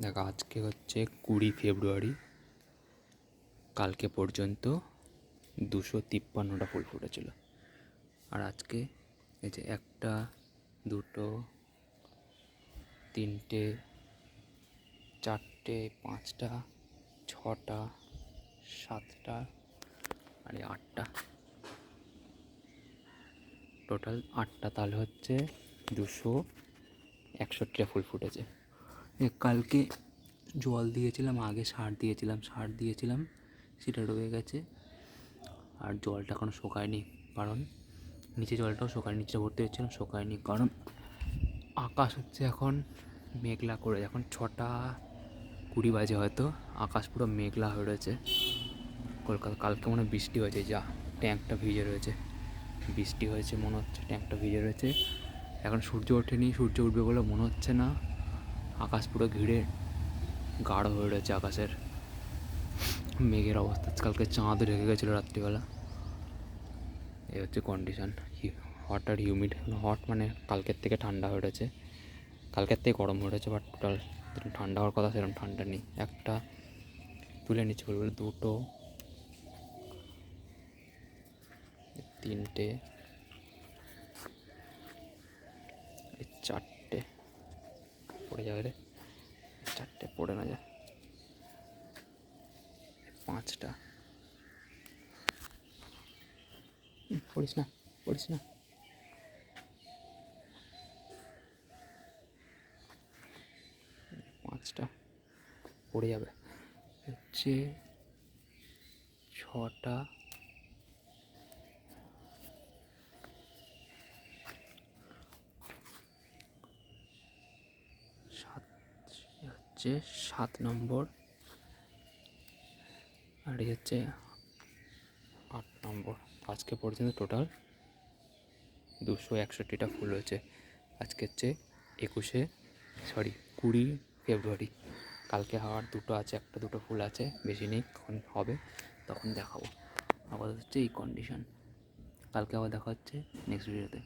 দেখো আজকে হচ্ছে 20 ফেব্রুয়ারি। কালকে পর্যন্ত 253টা ফুল ফুটেছিল। আর আজকে এই যে 1টা 2টো 3টে 4টে 5টা 6টা 7টা আর 8টা, টোটাল 8টা। তাহলে হচ্ছে 261টা ফুল ফুটেছে। কালকে জল দিয়েছিলাম, আগে সার দিয়েছিলাম সেটা রয়ে গেছে। আর জলটা এখনও শোকায়নি, কারণ নিচে জলটাও শোকায়নি, নিচে ভর্তি হচ্ছিলাম, শোকায়নি কারণ আকাশ হচ্ছে এখন মেঘলা করে। এখন 6:20 বাজে, হয়তো আকাশ পুরো মেঘলা হয়ে রয়েছে কলকাতা। কালকে মনে হয় বৃষ্টি হয়েছে, যা ট্যাঙ্কটা ভিজে রয়েছে, বৃষ্টি হয়েছে মনে হচ্ছে, ট্যাঙ্কটা ভিজে রয়েছে। এখন সূর্য ওঠেনি, সূর্য উঠবে বলে মনে হচ্ছে না। আকাশ পুরো ঘিরে গাঢ় হয়ে রয়েছে আকাশের, মেঘের অবস্থা। কালকে চাঁদ ঢেকে গেছিলো রাত্রিবেলা। এই হচ্ছে কন্ডিশান। হট আর হিউমিড। হট মানে কালকের থেকে ঠান্ডা হয়ে রয়েছে, কালকের থেকে গরম হয়ে রয়েছে, বাট টোটাল যেরকম ঠান্ডা হওয়ার কথা সেরকম ঠান্ডা নেই। একটা তুলে নিচ্ছে বলবো, 2টো 3টে 4টে পড়ে যাবে রে, 4টে পড়ে না যায়, 5টা পড়িস না 5টা পড়ে যাবে। হচ্ছে 6টা 7 নম্বর, আর এই হচ্ছে 8 নম্বর। আজকে পর্যন্ত টোটাল 261টা ফুল হয়েছে। আজকে হচ্ছে 20 ফেব্রুয়ারি। কালকে আবার 2টো আছে, 1টা 2টো ফুল আছে, বেশি নেই। কখন হবে তখন দেখাবো। আপাতত হচ্ছে এই কন্ডিশন। কালকে আবার দেখা হচ্ছে নেক্সট ভিডিওতে।